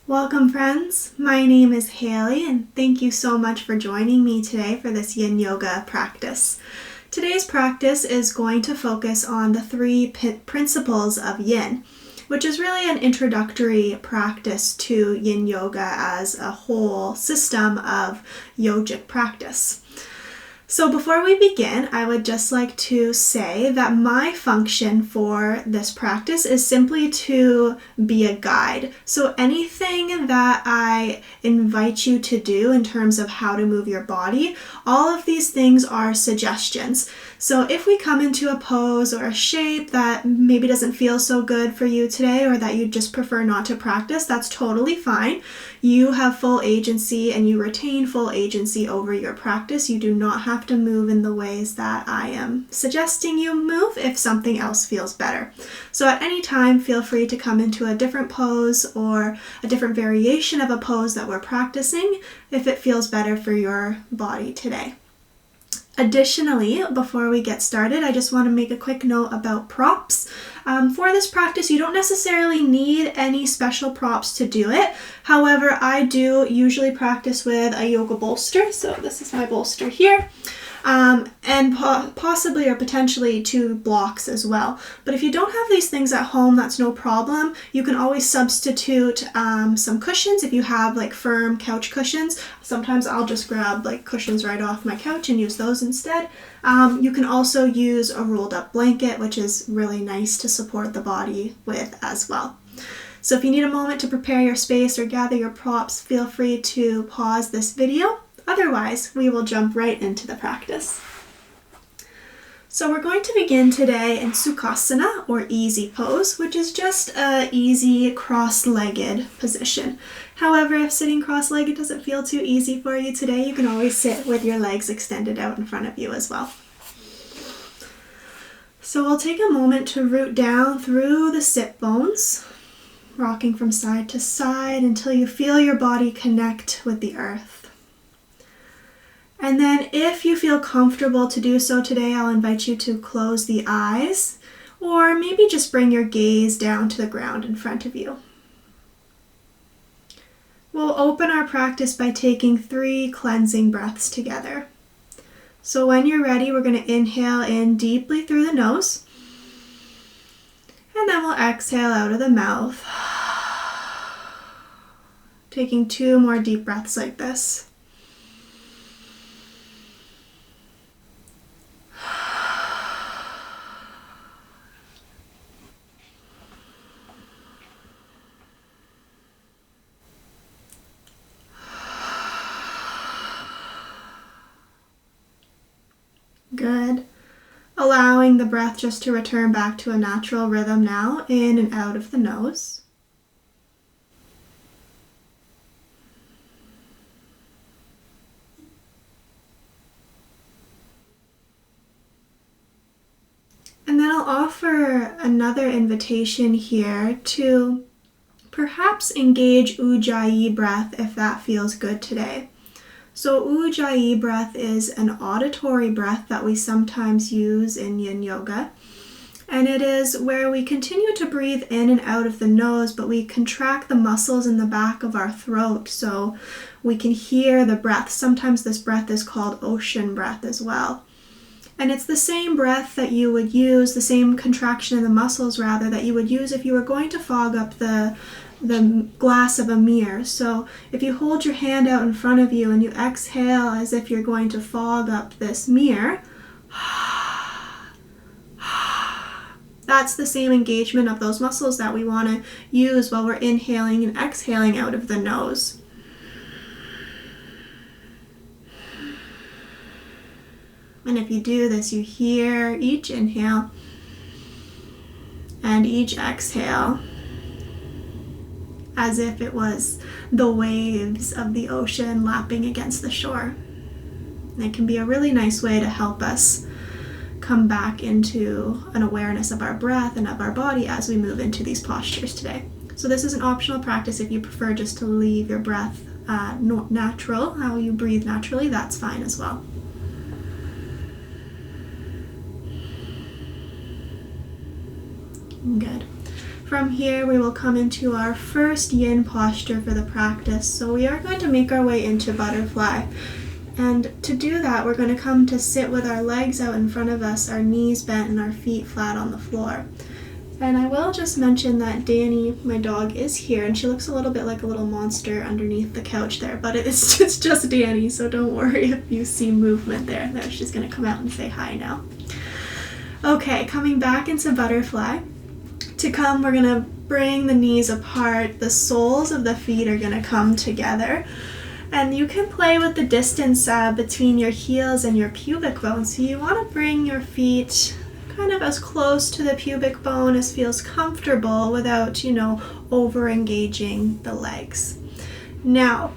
Welcome friends, my name is Haley and thank you so much for joining me today for this Yin Yoga practice. Today's practice is going to focus on the three principles of Yin, which is really an introductory practice to Yin Yoga as a whole system of yogic practice. So before we begin, I would just like to say that my function for this practice is simply to be a guide. So anything that I invite you to do in terms of how to move your body, all of these things are suggestions. So if we come into a pose or a shape that maybe doesn't feel so good for you today, or that you just prefer not to practice, that's totally fine. You have full agency and you retain full agency over your practice. You do not have to move in the ways that I am suggesting you move if something else feels better. So at any time, feel free to come into a different pose or a different variation of a pose that we're practicing if it feels better for your body today. Additionally, before we get started, I just want to make a quick note about props. For this practice, you don't necessarily need any special props to do it. However, I do usually practice with a yoga bolster. So this is my bolster here. And possibly or potentially two blocks as well. But if you don't have these things at home, that's no problem. You can always substitute some cushions if you have like firm couch cushions. Sometimes I'll just grab like cushions right off my couch and use those instead. You can also use a rolled up blanket, which is really nice to support the body with as well. So if you need a moment to prepare your space or gather your props, feel free to pause this video. Otherwise, we will jump right into the practice. So we're going to begin today in Sukhasana, or easy pose, which is just an easy cross-legged position. However, if sitting cross-legged doesn't feel too easy for you today, you can always sit with your legs extended out in front of you as well. So we'll take a moment to root down through the sit bones, rocking from side to side until you feel your body connect with the earth. And then if you feel comfortable to do so today, I'll invite you to close the eyes or maybe just bring your gaze down to the ground in front of you. We'll open our practice by taking 3 cleansing breaths together. So when you're ready, we're going to inhale in deeply through the nose, and then we'll exhale out of the mouth. Taking 2 more deep breaths like this. Good. Allowing the breath just to return back to a natural rhythm now, in and out of the nose. And then I'll offer another invitation here to perhaps engage Ujjayi breath if that feels good today. So Ujjayi breath is an auditory breath that we sometimes use in Yin Yoga. And it is where we continue to breathe in and out of the nose, but we contract the muscles in the back of our throat so we can hear the breath. Sometimes this breath is called ocean breath as well. And it's the same breath that you would use, the same contraction in the muscles rather, that you would use if you were going to fog up the glass of a mirror. So if you hold your hand out in front of you and you exhale as if you're going to fog up this mirror, that's the same engagement of those muscles that we want to use while we're inhaling and exhaling out of the nose. And if you do this, you hear each inhale and each exhale as if it was the waves of the ocean lapping against the shore. And it can be a really nice way to help us come back into an awareness of our breath and of our body as we move into these postures today. So this is an optional practice. If you prefer just to leave your breath natural, how you breathe naturally, that's fine as well. Good. From here, we will come into our first yin posture for the practice. So we are going to make our way into butterfly. And to do that, we're going to come to sit with our legs out in front of us, our knees bent and our feet flat on the floor. And I will just mention that Danny, my dog, is here, and she looks a little bit like a little monster underneath the couch there, but it's just Danny, so don't worry if you see movement there. She's going to come out and say hi now. Okay, coming back into butterfly. To come, we're going to bring the knees apart. The soles of the feet are going to come together. And you can play with the distance between your heels and your pubic bone. So you want to bring your feet kind of as close to the pubic bone as feels comfortable without, over engaging the legs. Now,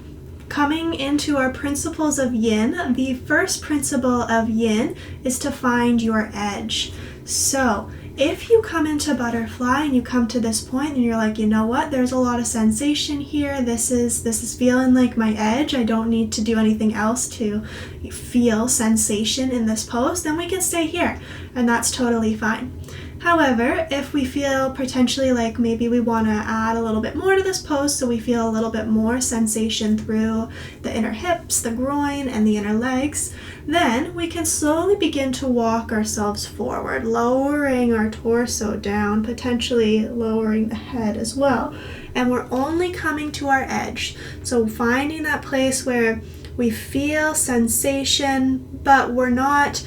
coming into our principles of yin, the first principle of yin is to find your edge. So if you come into butterfly and you come to this point and you're like, you know what, there's a lot of sensation here. This is feeling like my edge. I don't need to do anything else to feel sensation in this pose, then we can stay here, and that's totally fine. However, if we feel potentially like maybe we want to add a little bit more to this pose so we feel a little bit more sensation through the inner hips, the groin, and the inner legs, then we can slowly begin to walk ourselves forward, lowering our torso down, potentially lowering the head as well. And we're only coming to our edge. So finding that place where we feel sensation, but we're not,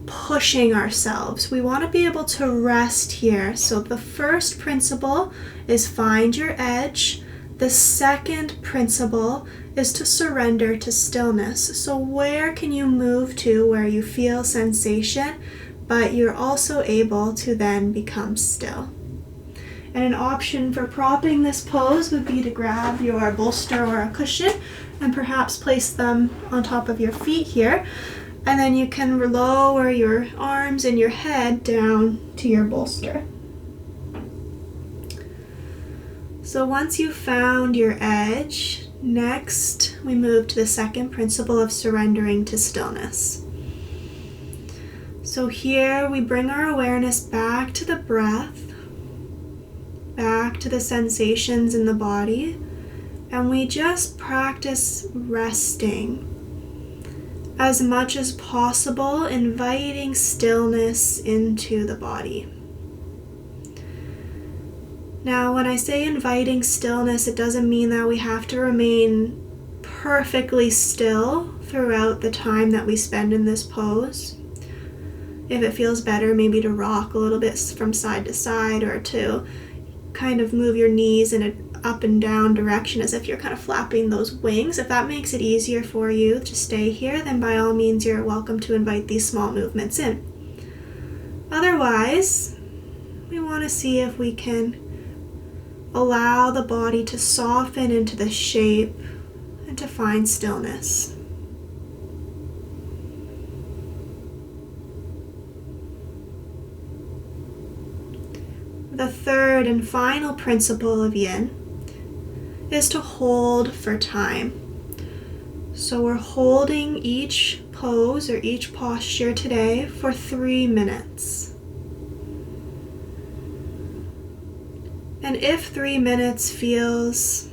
pushing ourselves. We want to be able to rest here. So the first principle is find your edge. The second principle is to surrender to stillness. So where can you move to where you feel sensation, but you're also able to then become still? And an option for propping this pose would be to grab your bolster or a cushion and perhaps place them on top of your feet here. And then you can lower your arms and your head down to your bolster. So once you've found your edge, next we move to the second principle of surrendering to stillness. So here we bring our awareness back to the breath, back to the sensations in the body, and we just practice resting as much as possible, inviting stillness into the body. Now, when I say inviting stillness, it doesn't mean that we have to remain perfectly still throughout the time that we spend in this pose. If it feels better, maybe to rock a little bit from side to side, or to kind of move your knees in an up and down direction as if you're kind of flapping those wings. If that makes it easier for you to stay here, then by all means you're welcome to invite these small movements in. Otherwise, we want to see if we can allow the body to soften into the shape and to find stillness. The third and final principle of yin is to hold for time. So we're holding each pose or each posture today for 3 minutes. And if 3 minutes feels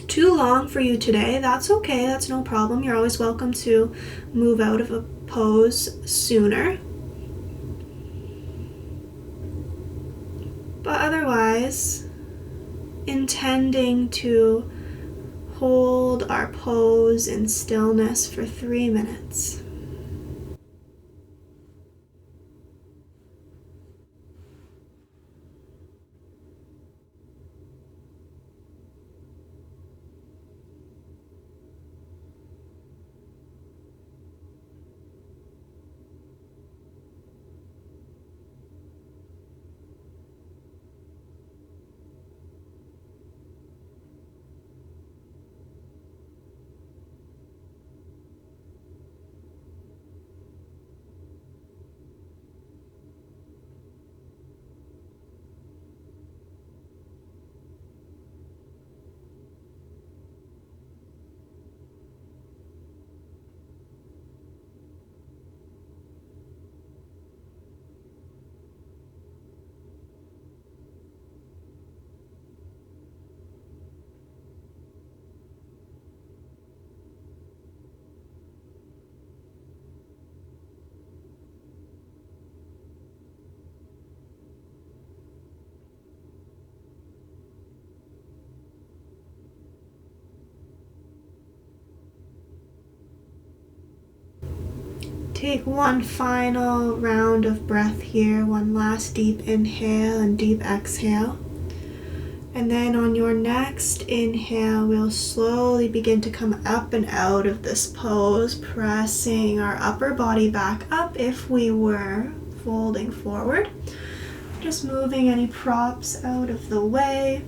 too long for you today, that's okay, that's no problem. You're always welcome to move out of a pose sooner. But otherwise, intending to hold our pose in stillness for 3 minutes. Take one final round of breath here, one last deep inhale and deep exhale. And then on your next inhale, we'll slowly begin to come up and out of this pose, pressing our upper body back up if we were folding forward. Just moving any props out of the way.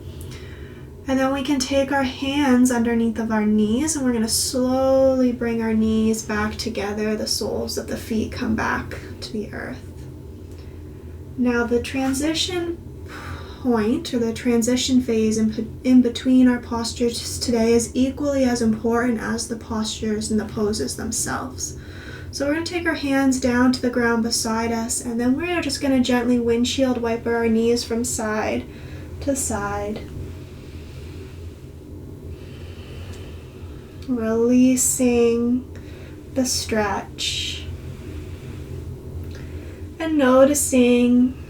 And then we can take our hands underneath of our knees, and we're going to slowly bring our knees back together. The soles of the feet come back to the earth. Now the transition point, or the transition phase in between our postures today, is equally as important as the postures and the poses themselves. So we're going to take our hands down to the ground beside us, and then we're just going to gently windshield wiper our knees from side to side. Releasing the stretch and noticing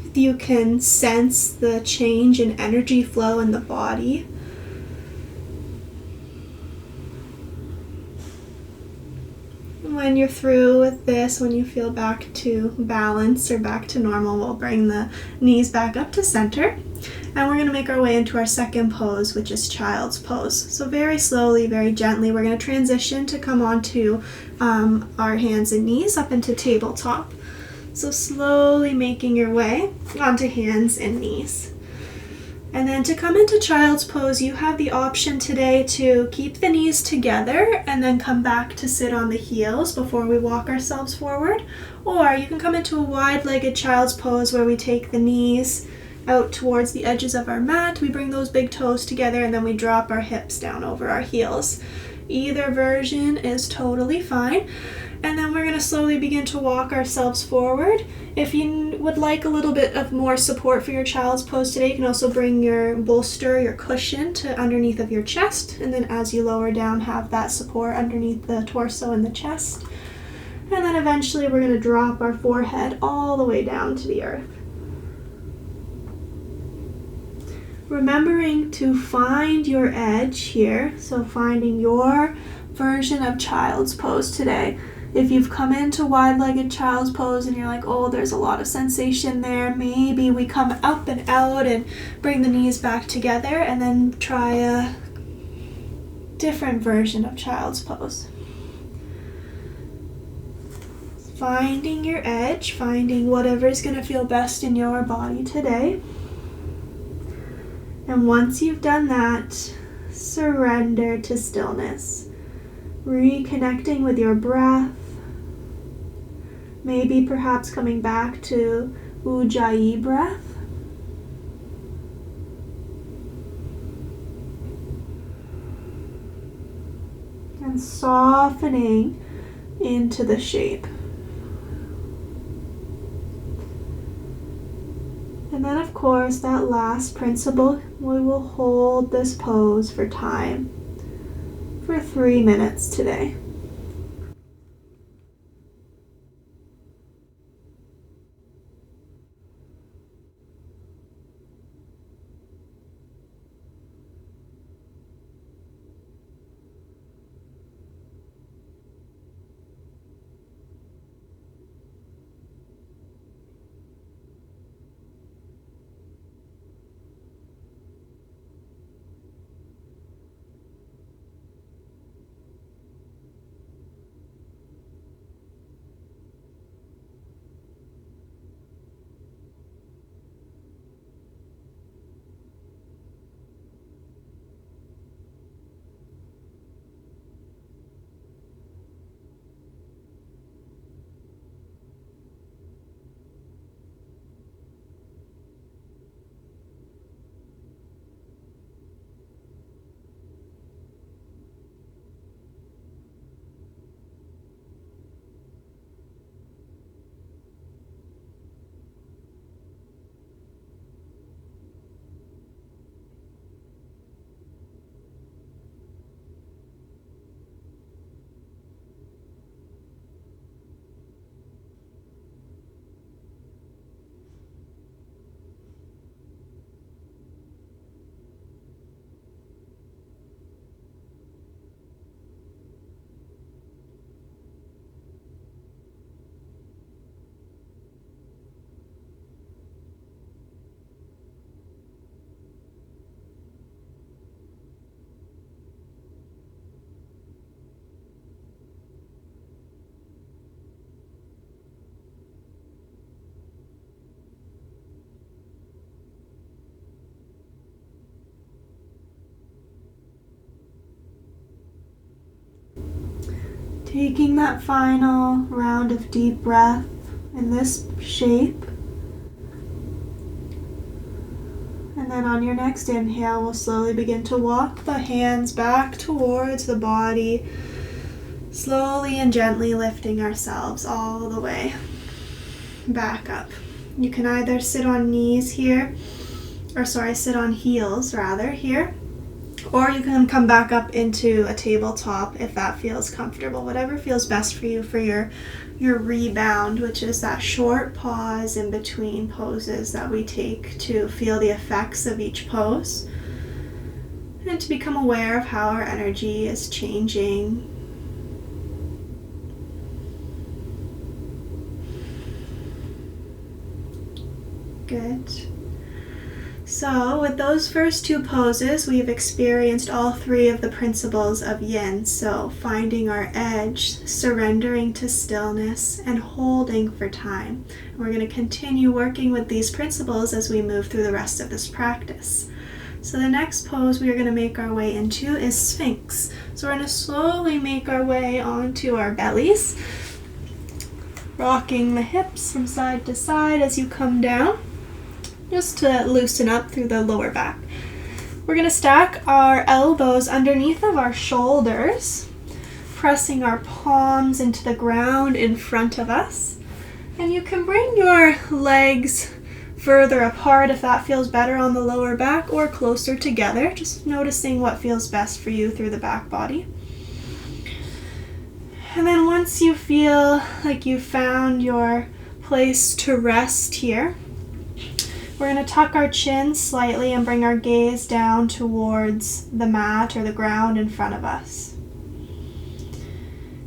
if you can sense the change in energy flow in the body. When you're through with this, when you feel back to balance or back to normal, we'll bring the knees back up to center. And we're going to make our way into our second pose, which is child's pose. So very slowly, very gently, we're going to transition to come onto our hands and knees up into tabletop. So slowly making your way onto hands and knees. And then to come into child's pose, you have the option today to keep the knees together and then come back to sit on the heels before we walk ourselves forward. Or you can come into a wide-legged child's pose where we take the knees out towards the edges of our mat. We bring those big toes together and then we drop our hips down over our heels. Either version is totally fine. And then we're going to slowly begin to walk ourselves forward. If you would like a little bit of more support for your child's pose today, you can also bring your bolster, your cushion to underneath of your chest. And then as you lower down, have that support underneath the torso and the chest. And then eventually we're going to drop our forehead all the way down to the earth. Remembering to find your edge here, so finding your version of child's pose today. If you've come into wide-legged child's pose and you're like, oh, there's a lot of sensation there, maybe we come up and out and bring the knees back together and then try a different version of child's pose. Finding your edge, finding whatever is going to feel best in your body today. And once you've done that, surrender to stillness. Reconnecting with your breath. Maybe perhaps coming back to Ujjayi breath. And softening into the shape. And then, of course, that last principle, we will hold this pose for time, for 3 minutes today. Taking that final round of deep breath in this shape. And then on your next inhale, we'll slowly begin to walk the hands back towards the body, slowly and gently lifting ourselves all the way back up. You can either sit on knees here, sit on heels rather here, or you can come back up into a tabletop if that feels comfortable. Whatever feels best for you for your rebound, which is that short pause in between poses that we take to feel the effects of each pose and to become aware of how our energy is changing. Good. So with those first two poses, we've experienced all three of the principles of Yin. So finding our edge, surrendering to stillness, and holding for time. We're going to continue working with these principles as we move through the rest of this practice. So the next pose we are going to make our way into is Sphinx. So we're going to slowly make our way onto our bellies, rocking the hips from side to side as you come down, just to loosen up through the lower back. We're going to stack our elbows underneath of our shoulders, pressing our palms into the ground in front of us. And you can bring your legs further apart if that feels better on the lower back, or closer together, just noticing what feels best for you through the back body. And then once you feel like you've found your place to rest here, we're going to tuck our chin slightly and bring our gaze down towards the mat or the ground in front of us.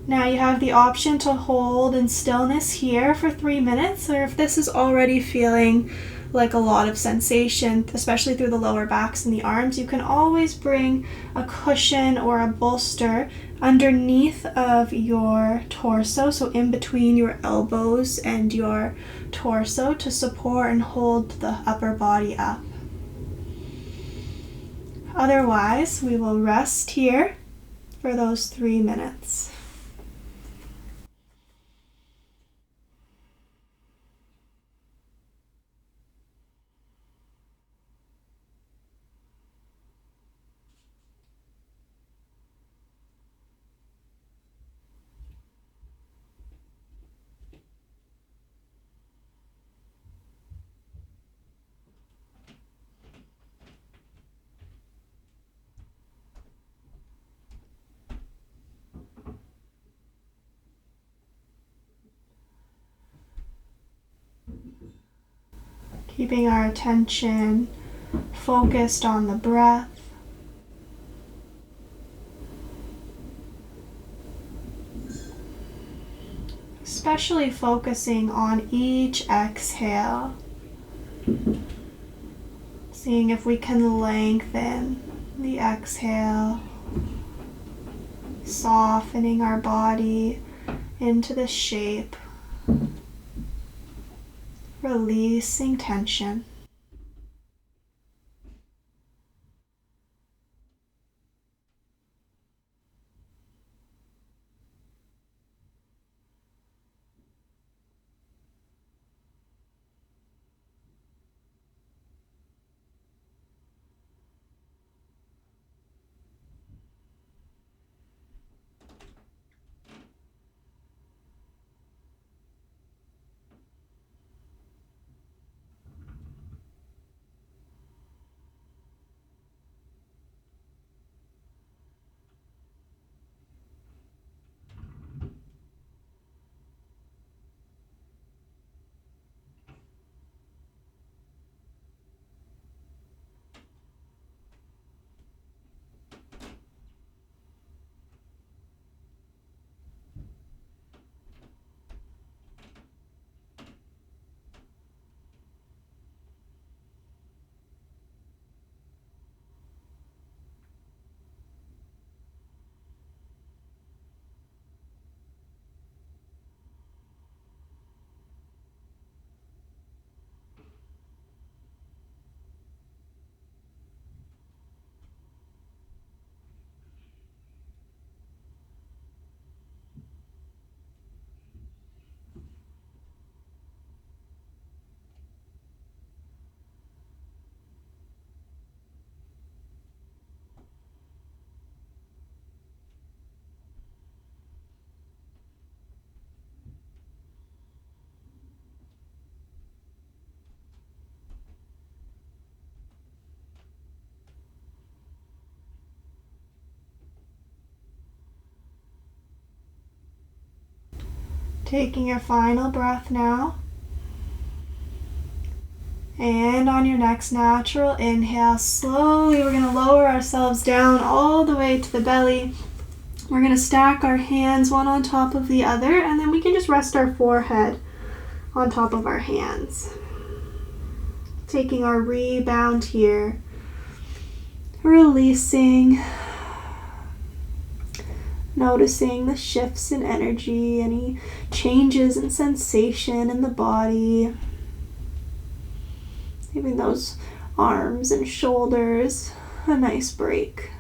Now you have the option to hold in stillness here for 3 minutes, or if this is already feeling like a lot of sensation, especially through the lower backs and the arms, you can always bring a cushion or a bolster underneath of your torso, so in between your elbows and your torso, to support and hold the upper body up. Otherwise, we will rest here for those 3 minutes. Keeping our attention focused on the breath. Especially focusing on each exhale. Seeing if we can lengthen the exhale. Softening our body into the shape. Releasing tension. Taking your final breath now. And on your next natural inhale, slowly we're going to lower ourselves down all the way to the belly. We're going to stack our hands one on top of the other, and then we can just rest our forehead on top of our hands. Taking our rebound here. Releasing. Noticing the shifts in energy, any changes in sensation in the body. Giving those arms and shoulders a nice break.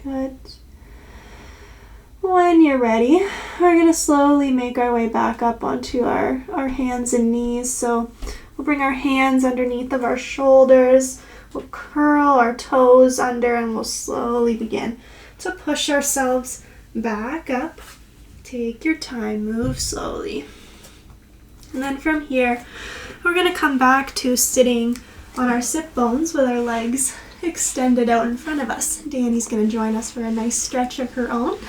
Good. When you're ready, we're going to slowly make our way back up onto our hands and knees. So we'll bring our hands underneath of our shoulders. We'll curl our toes under and we'll slowly begin to push ourselves back up. Take your time, move slowly. And then from here, we're going to come back to sitting on our sit bones with our legs extended out in front of us. Danny's going to join us for a nice stretch of her own.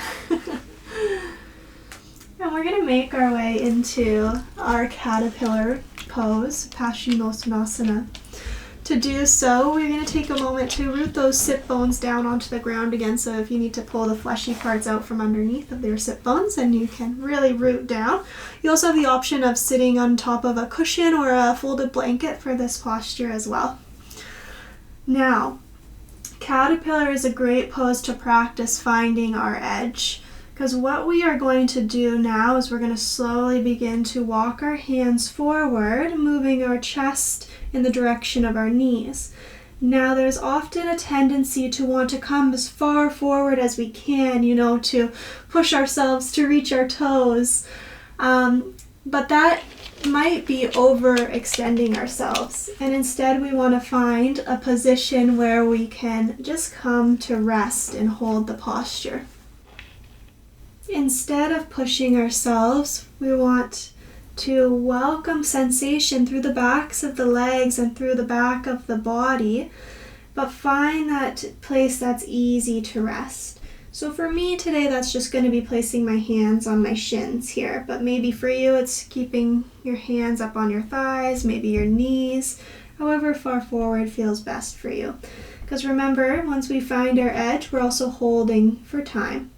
And we're going to make our way into our caterpillar pose, Paschimottanasana. To do so, we're going to take a moment to root those sit bones down onto the ground again. So if you need to pull the fleshy parts out from underneath of their sit bones, then you can really root down. You also have the option of sitting on top of a cushion or a folded blanket for this posture as well. Now, caterpillar is a great pose to practice finding our edge, because what we are going to do now is we're going to slowly begin to walk our hands forward, moving our chest in the direction of our knees. Now, there's often a tendency to want to come as far forward as we can, to push ourselves to reach our toes. But that might be overextending ourselves, and instead we want to find a position where we can just come to rest and hold the posture. Instead of pushing ourselves, we want to welcome sensation through the backs of the legs and through the back of the body, but find that place that's easy to rest. So for me today, that's just going to be placing my hands on my shins here, but maybe for you, it's keeping your hands up on your thighs, maybe your knees, however far forward feels best for you. Because remember, once we find our edge, we're also holding for time.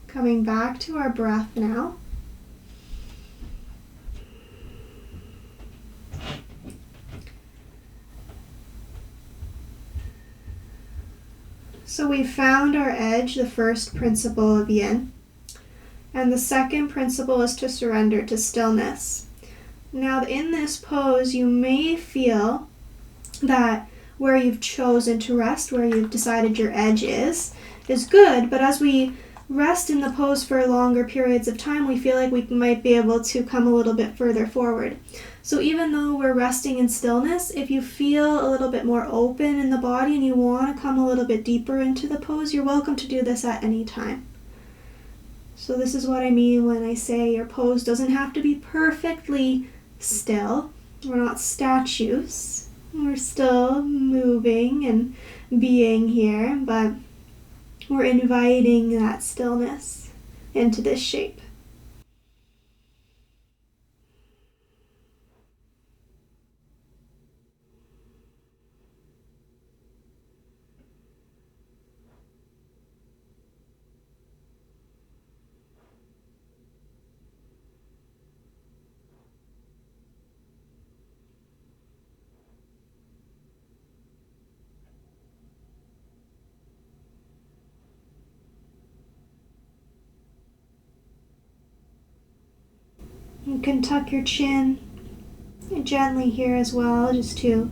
Coming back to our breath now. So we found our edge, the first principle of Yin. And the second principle is to surrender to stillness. Now in this pose, you may feel that where you've chosen to rest, where you've decided your edge is good, but as we rest in the pose for longer periods of time, we feel like we might be able to come a little bit further forward. So even though we're resting in stillness, if you feel a little bit more open in the body and you want to come a little bit deeper into the pose, you're welcome to do this at any time. So this is what I mean when I say your pose doesn't have to be perfectly still. We're not statues. We're still moving and being here, but we're inviting that stillness into this shape. You can tuck your chin gently here as well, just to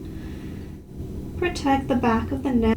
protect the back of the neck.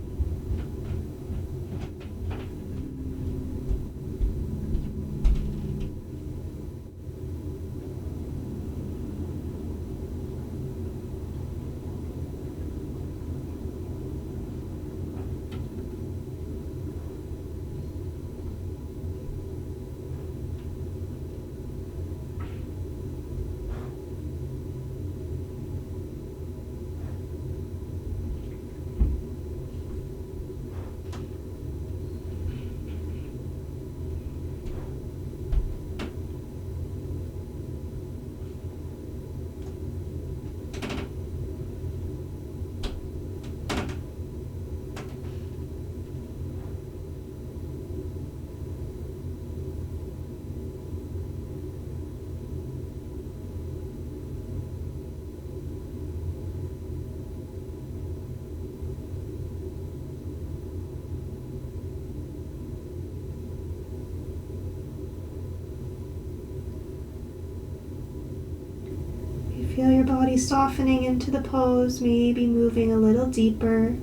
Feel your body softening into the pose, maybe moving a little deeper.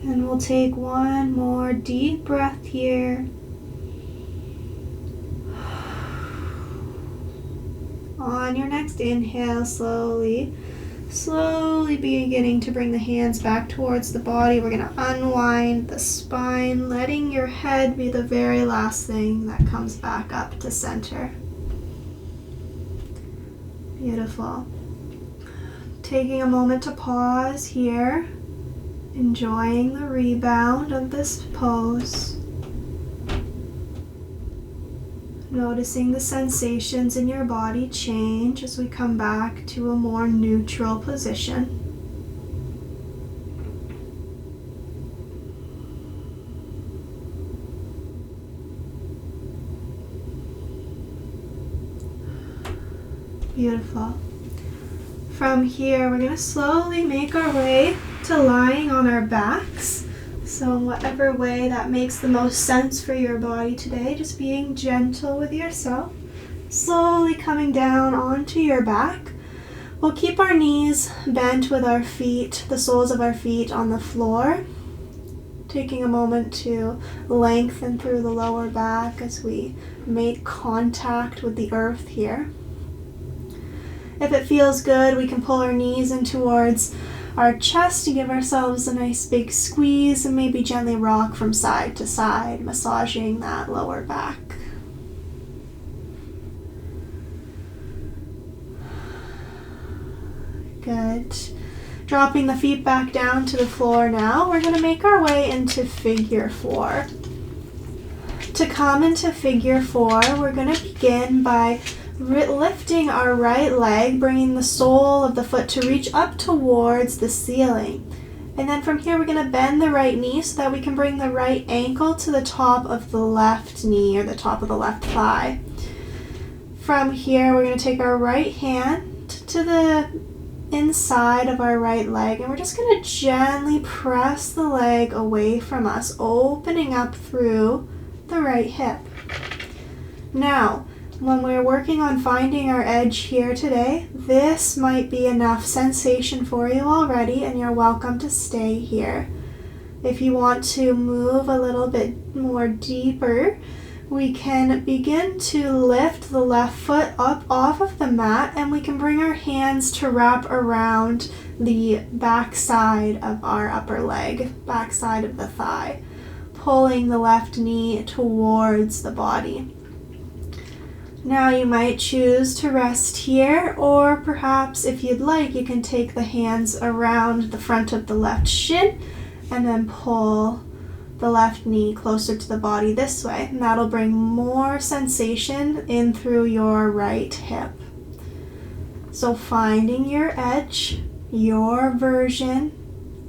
And we'll take one more deep breath here. On your next inhale, slowly beginning to bring the hands back towards the body. We're going to unwind the spine, letting your head be the very last thing that comes back up to center. Beautiful. Taking a moment to pause here, enjoying the rebound of this pose. Noticing the sensations in your body change as we come back to a more neutral position. Beautiful. From here, we're going to slowly make our way to lying on our backs. So in whatever way that makes the most sense for your body today, just being gentle with yourself. Slowly coming down onto your back. We'll keep our knees bent with our feet, the soles of our feet on the floor. Taking a moment to lengthen through the lower back as we make contact with the earth here. If it feels good, we can pull our knees in towards our chest to give ourselves a nice big squeeze and maybe gently rock from side to side, massaging that lower back. Good. Dropping the feet back down to the floor now, we're going to make our way into figure 4. To come into figure 4, we're going to begin by lifting our right leg, bringing the sole of the foot to reach up towards the ceiling. And then from here, we're going to bend the right knee so that we can bring the right ankle to the top of the left knee or the top of the left thigh. From here, we're going to take our right hand to the inside of our right leg, and we're just going to gently press the leg away from us, opening up through the right hip. Now, when we're working on finding our edge here today, this might be enough sensation for you already, and you're welcome to stay here. If you want to move a little bit more deeper, we can begin to lift the left foot up off of the mat, and we can bring our hands to wrap around the back side of our upper leg, back side of the thigh, pulling the left knee towards the body. Now you might choose to rest here, or perhaps if you'd like, you can take the hands around the front of the left shin and then pull the left knee closer to the body this way. And that'll bring more sensation in through your right hip. So finding your edge, your version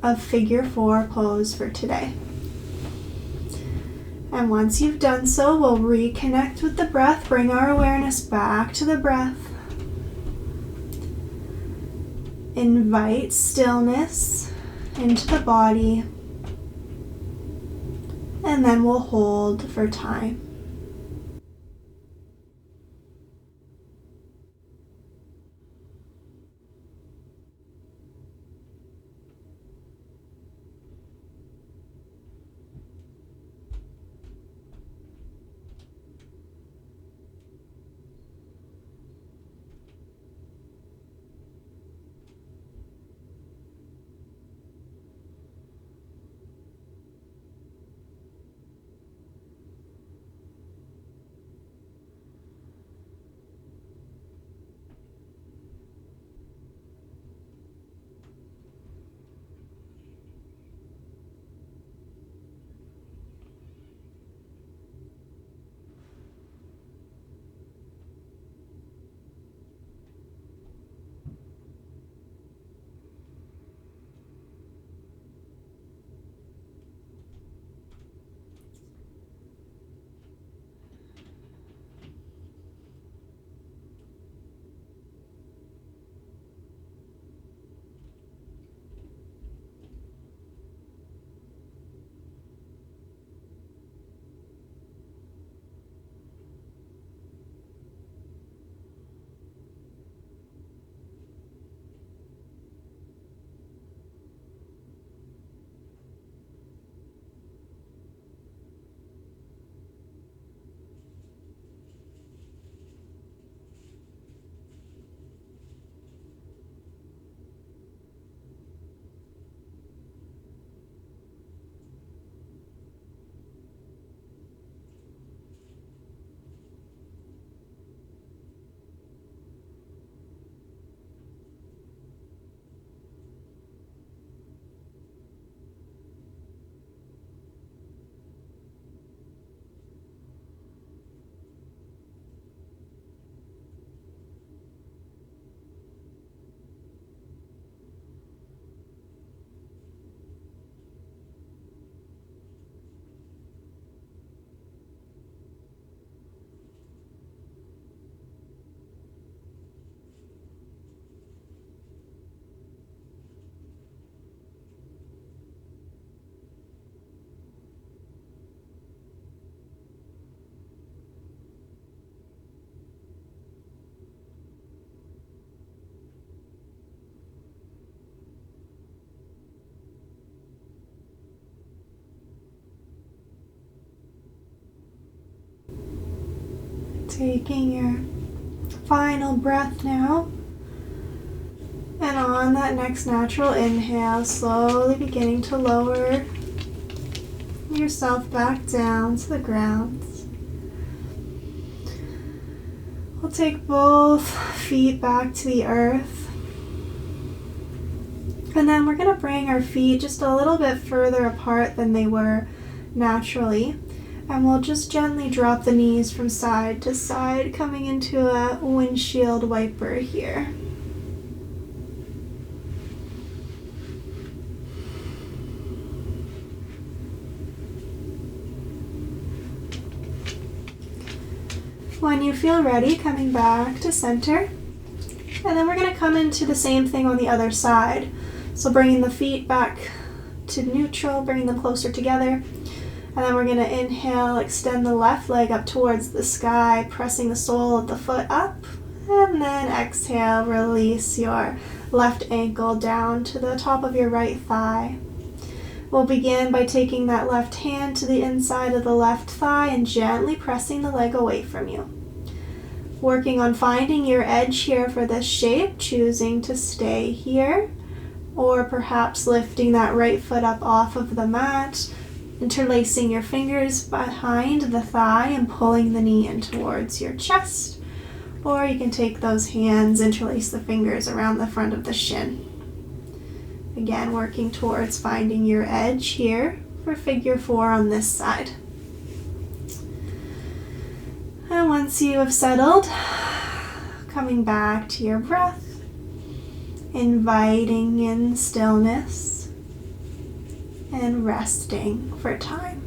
of figure 4 pose for today. And once you've done so, we'll reconnect with the breath, bring our awareness back to the breath. Invite stillness into the body, and then we'll hold for time. Taking your final breath now. And on that next natural inhale, slowly beginning to lower yourself back down to the ground. We'll take both feet back to the earth. And then we're going to bring our feet just a little bit further apart than they were naturally. And we'll just gently drop the knees from side to side, coming into a windshield wiper here. When you feel ready, coming back to center. And then we're going to come into the same thing on the other side. So bringing the feet back to neutral, bringing them closer together. And then we're going to inhale, extend the left leg up towards the sky, pressing the sole of the foot up. And then exhale, release your left ankle down to the top of your right thigh. We'll begin by taking that left hand to the inside of the left thigh and gently pressing the leg away from you. Working on finding your edge here for this shape, choosing to stay here, or perhaps lifting that right foot up off of the mat, interlacing your fingers behind the thigh and pulling the knee in towards your chest. Or you can take those hands, interlace the fingers around the front of the shin. Again, working towards finding your edge here for figure 4 on this side. And once you have settled, coming back to your breath, inviting in stillness and resting for time.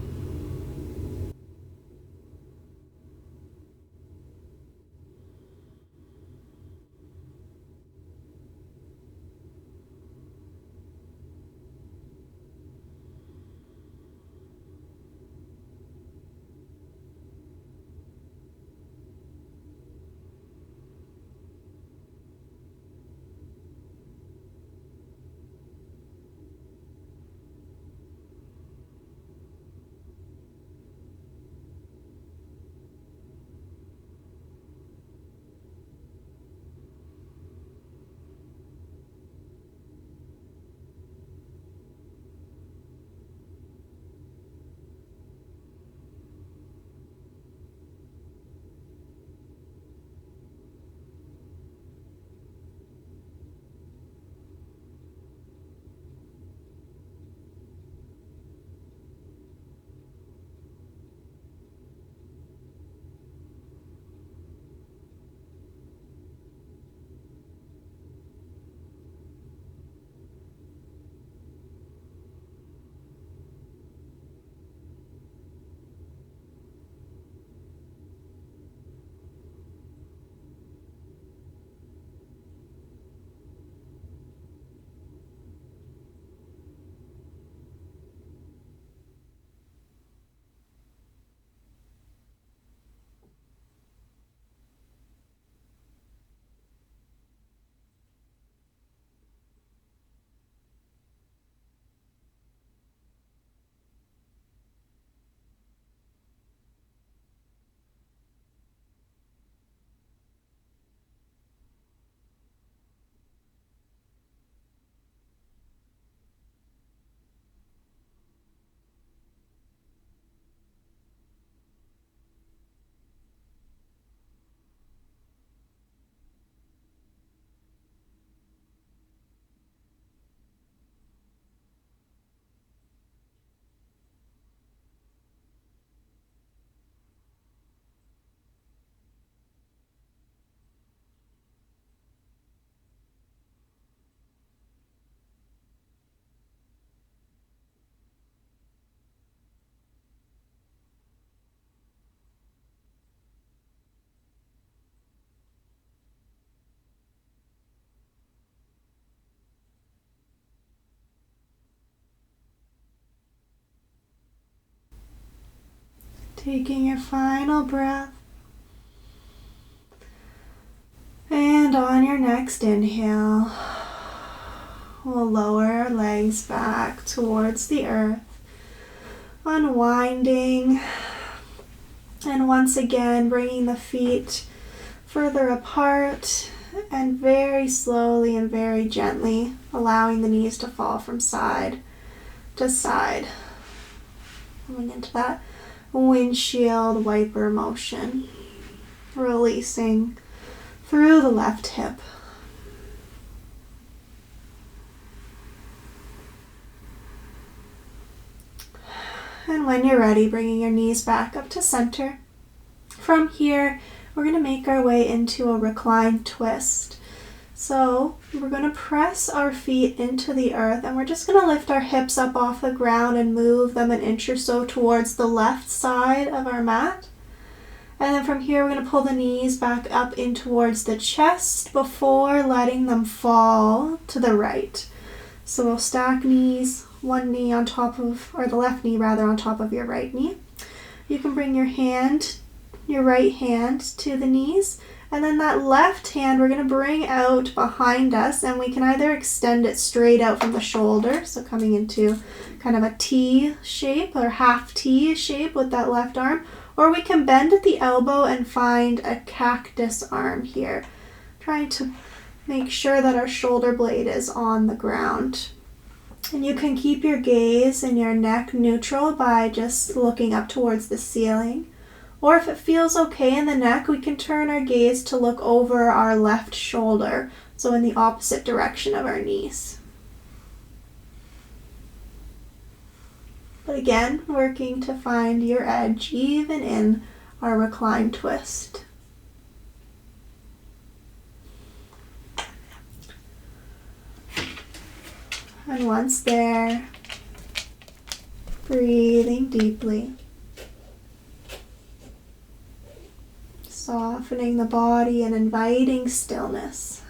Taking your final breath. And on your next inhale, we'll lower our legs back towards the earth, unwinding And once again, bringing the feet further apart and very slowly and very gently allowing the knees to fall from side to side. Coming into that windshield wiper motion. Releasing through the left hip. And when you're ready, bringing your knees back up to center. From here, we're going to make our way into a reclined twist. So we're going to press our feet into the earth, and we're just going to lift our hips up off the ground and move them an inch or so towards the left side of our mat. And then from here, we're going to pull the knees back up in towards the chest before letting them fall to the right. So we'll stack knees, one knee on top of, or the left knee rather, on top of your right knee. You can bring your right hand to the knees, and then that left hand we're going to bring out behind us, and we can either extend it straight out from the shoulder, so coming into kind of a T shape or half T shape with that left arm, or we can bend at the elbow and find a cactus arm here, trying to make sure that our shoulder blade is on the ground. And you can keep your gaze and your neck neutral by just looking up towards the ceiling. Or if it feels okay in the neck, we can turn our gaze to look over our left shoulder, so in the opposite direction of our knees. But again, working to find your edge even in our reclined twist. And once there, breathing deeply. Softening the body and inviting stillness.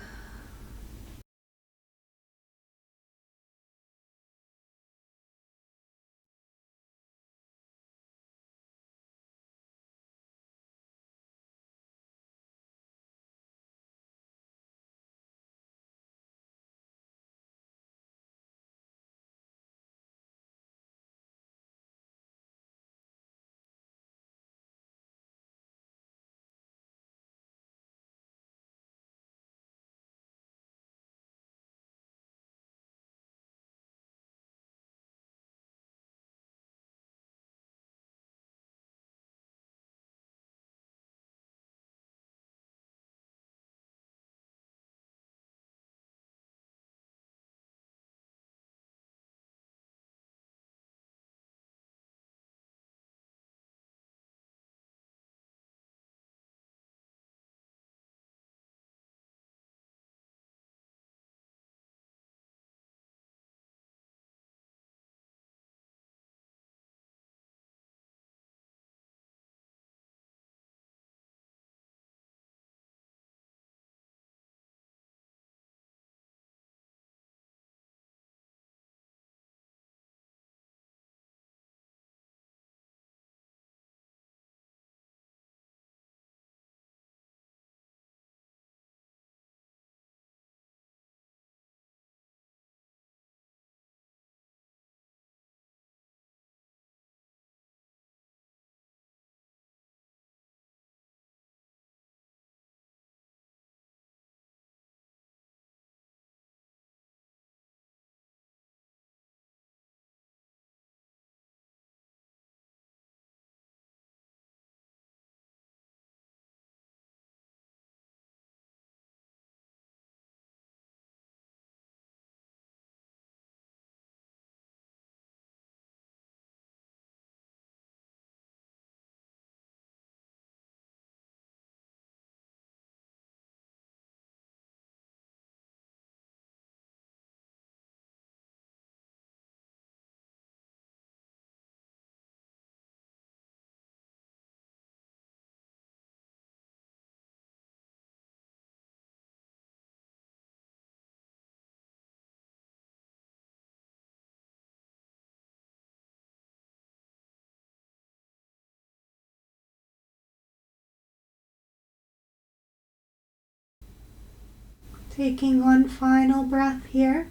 Taking one final breath here.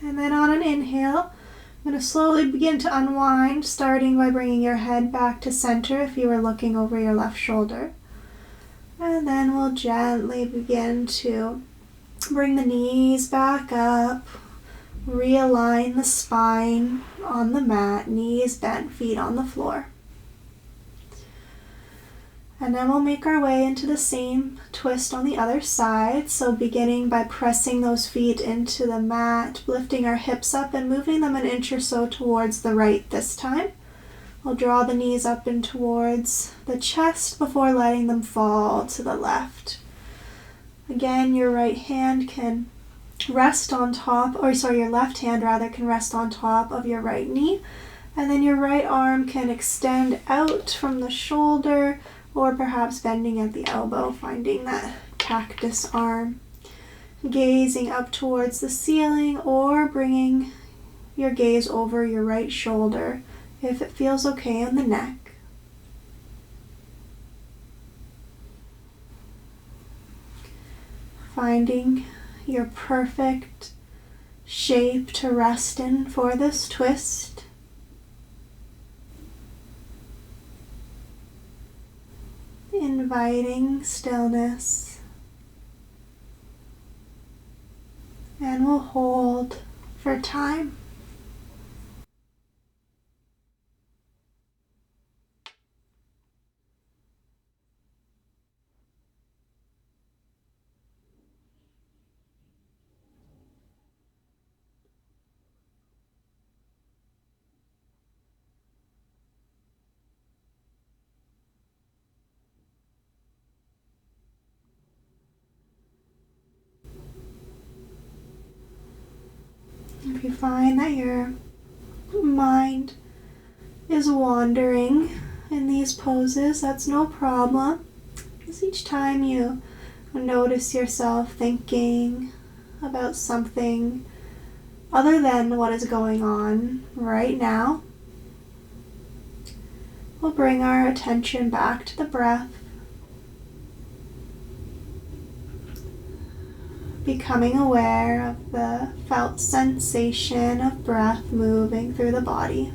And then on an inhale, I'm going to slowly begin to unwind, starting by bringing your head back to center if you were looking over your left shoulder. And then we'll gently begin to bring the knees back up, realign the spine on the mat, knees bent, feet on the floor. And then we'll make our way into the same twist on the other side. So beginning by pressing those feet into the mat, lifting our hips up and moving them an inch or so towards the right this time. We'll draw the knees up and towards the chest before letting them fall to the left. Again, your right hand can rest on top, your left hand rather can rest on top of your right knee. And then your right arm can extend out from the shoulder, or perhaps bending at the elbow, finding that cactus arm. Gazing up towards the ceiling or bringing your gaze over your right shoulder if it feels okay on the neck. Finding your perfect shape to rest in for this twist. Inviting stillness, and we'll hold for time. If you find that your mind is wandering in these poses, that's no problem. Because each time you notice yourself thinking about something other than what is going on right now, we'll bring our attention back to the breath, becoming aware of the felt sensation of breath moving through the body.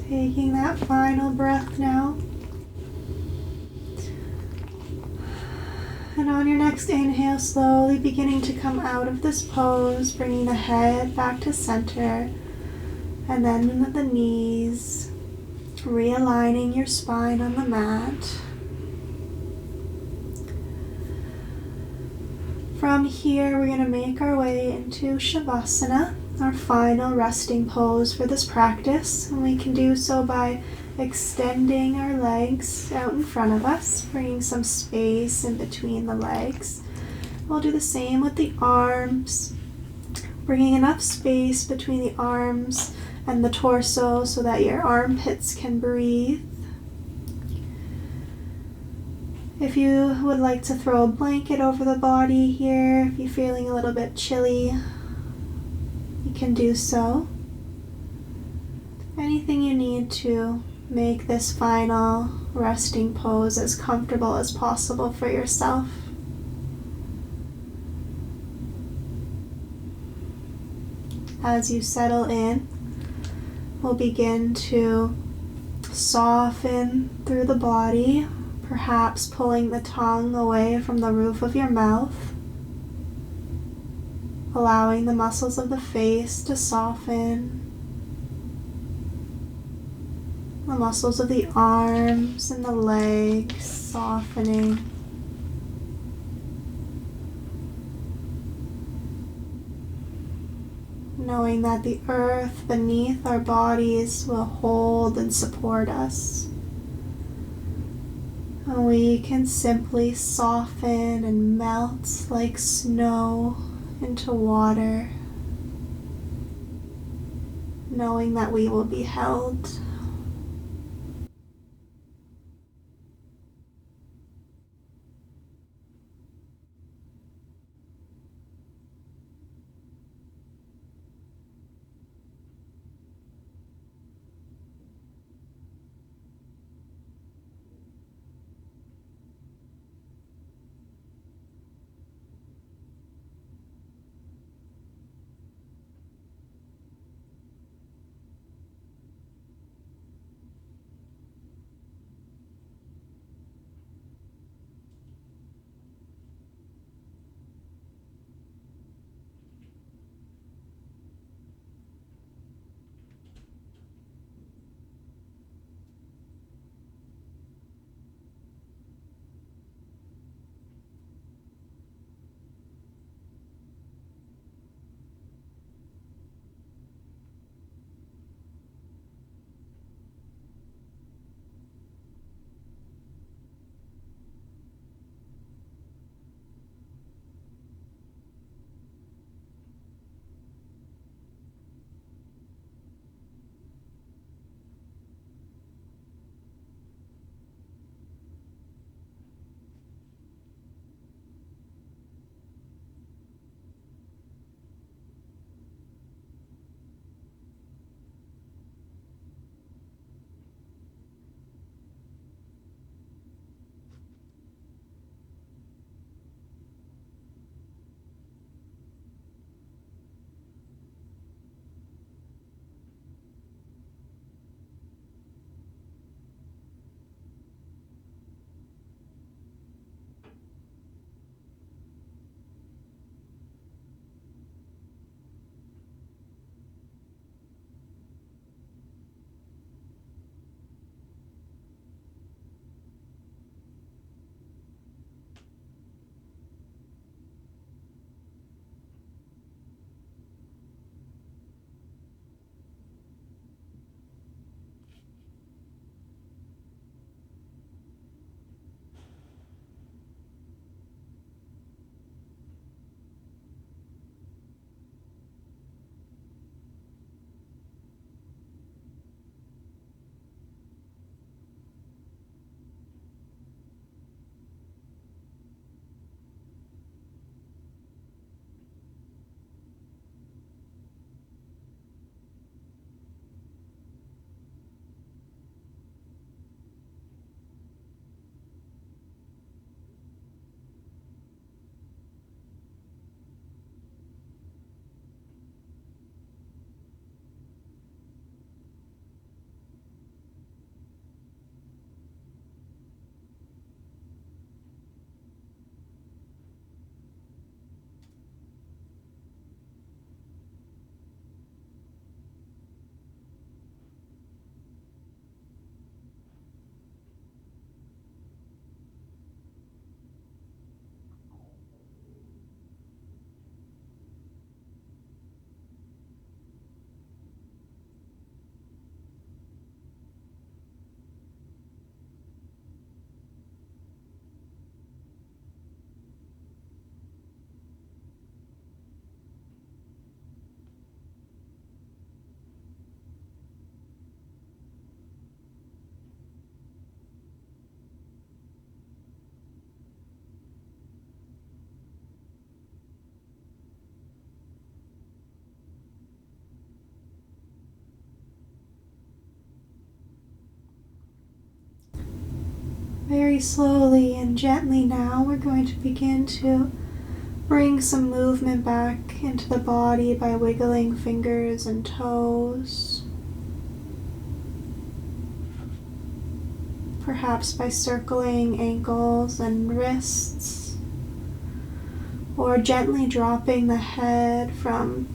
Taking that final breath now. And on your next inhale, slowly beginning to come out of this pose, bringing the head back to center, and then the knees, realigning your spine on the mat. From here, we're going to make our way into Shavasana, our final resting pose for this practice. And we can do so by extending our legs out in front of us, bringing some space in between the legs. We'll do the same with the arms, bringing enough space between the arms and the torso so that your armpits can breathe. If you would like to throw a blanket over the body here, if you're feeling a little bit chilly, you can do so. Anything you need to make this final resting pose as comfortable as possible for yourself. As you settle in, we'll begin to soften through the body, perhaps pulling the tongue away from the roof of your mouth, allowing the muscles of the face to soften, the muscles of the arms and the legs softening. Knowing that the earth beneath our bodies will hold and support us. And we can simply soften and melt like snow into water, knowing that we will be held. Very slowly and gently now, we're going to begin to bring some movement back into the body by wiggling fingers and toes. Perhaps by circling ankles and wrists, or gently dropping the head from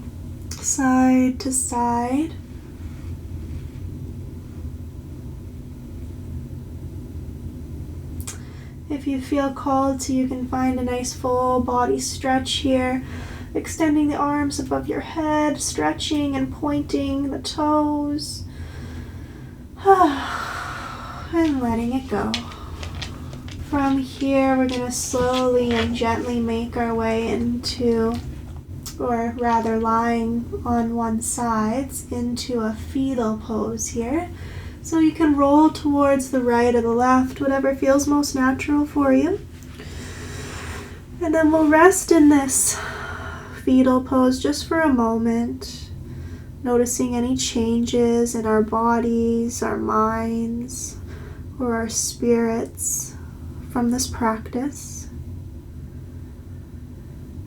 side to side. If you feel called to, you can find a nice full body stretch here, extending the arms above your head, stretching and pointing the toes, and letting it go. From here, we're going to slowly and gently make our way into, or rather lying on one side, into a fetal pose here. So you can roll towards the right or the left, whatever feels most natural for you. And then we'll rest in this fetal pose just for a moment, noticing any changes in our bodies, our minds, or our spirits from this practice.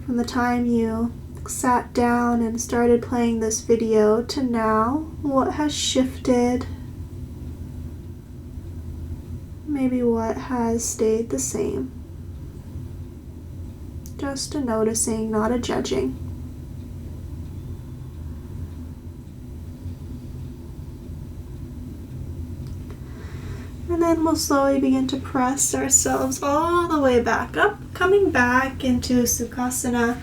From the time you sat down and started playing this video to now, what has shifted? Maybe what has stayed the same. Just a noticing, not a judging. And then we'll slowly begin to press ourselves all the way back up, coming back into Sukhasana,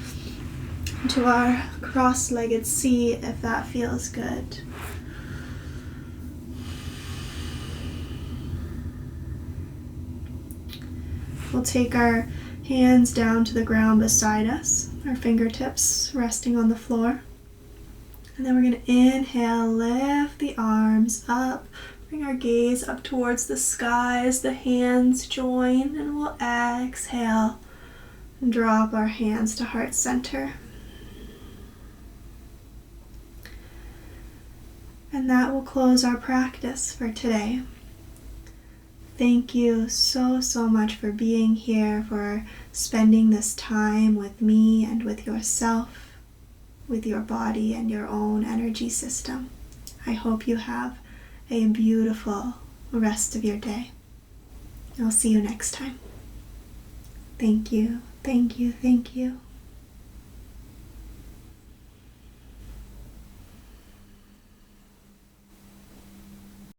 into our cross-legged seat if that feels good. We'll take our hands down to the ground beside us, our fingertips resting on the floor. And then we're going to inhale, lift the arms up, bring our gaze up towards the sky as the hands join, and we'll exhale and drop our hands to heart center. And that will close our practice for today. Thank you so much for being here, for spending this time with me and with yourself, with your body and your own energy system. I hope you have a beautiful rest of your day. I'll see you next time. Thank you, thank you, thank you.